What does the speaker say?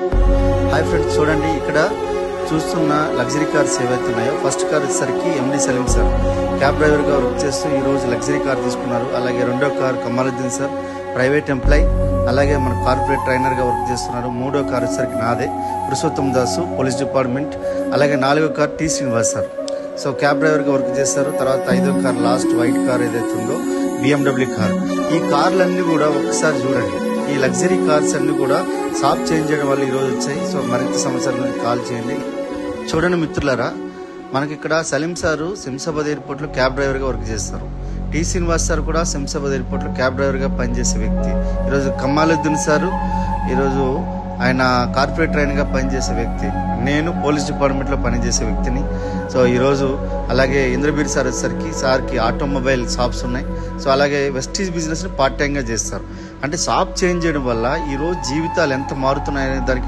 Hi friends, చూడండి ఇక్కడ చూస్తున్న లగ్జరీ కార్స్ ఏవైతే ఉన్నాయో, ఫస్ట్ కార్ వచ్చేసరికి ఎండి సలీం సార్ క్యాబ్ డ్రైవర్గా వర్క్ చేస్తూ ఈరోజు లగ్జరీ కార్ తీసుకున్నారు. అలాగే రెండో car Kamaluddin sir private employee, అలాగే మన కార్పొరేట్ ట్రైనర్గా వర్క్ చేస్తున్నారు. మూడో కార్ వచ్చేసరికి నాదే పురుషోత్తం దాసు పోలీస్ డిపార్ట్మెంట్. అలాగే నాలుగో car T Srinivas sir so cab డ్రైవర్గా వర్క్ చేస్తారు. తర్వాత ఐదో కార్ లాస్ట్ వైట్ కార్ ఏదైతే ఉందో BMW కార్. ఈ కార్లన్నీ కూడా ఒకసారి చూడండి. ఈ లగ్జరీ కార్స్ అన్ని కూడా షాప్ చేంజ్ చేయడం వల్ల ఈరోజు వచ్చాయి. సో మరింత సమస్యల గురించి కాల్ చేయండి. చూడండి మిత్రులారా, మనకి ఇక్కడ సలీం సారు శంషాబాద్ ఎయిర్పోర్ట్లో క్యాబ్ డ్రైవర్గా వర్క్ చేస్తారు. టీ శ్రీనివాస్ సార్ కూడా శంషాబాద్ ఎయిర్పోర్ట్లో క్యాబ్ డ్రైవర్గా పనిచేసే వ్యక్తి. ఈరోజు కమాలుద్దీన్ సారు ఈరోజు ఆయన కార్పొరేట్ ట్రైనర్గా పనిచేసే వ్యక్తి. నేను పోలీస్ డిపార్ట్మెంట్లో పనిచేసే వ్యక్తిని. సో ఈరోజు అలాగే ఇంద్రబీర్ సార్ వచ్చేసరికి సార్కి ఆటోమొబైల్ షాప్స్ ఉన్నాయి. సో అలాగే వెస్టీజ్ బిజినెస్ని పార్ట్ టైంగా చేస్తారు. అంటే షాప్ చేంజ్ చేయడం వల్ల ఈరోజు జీవితాలు ఎంత మారుతున్నాయనే దానికి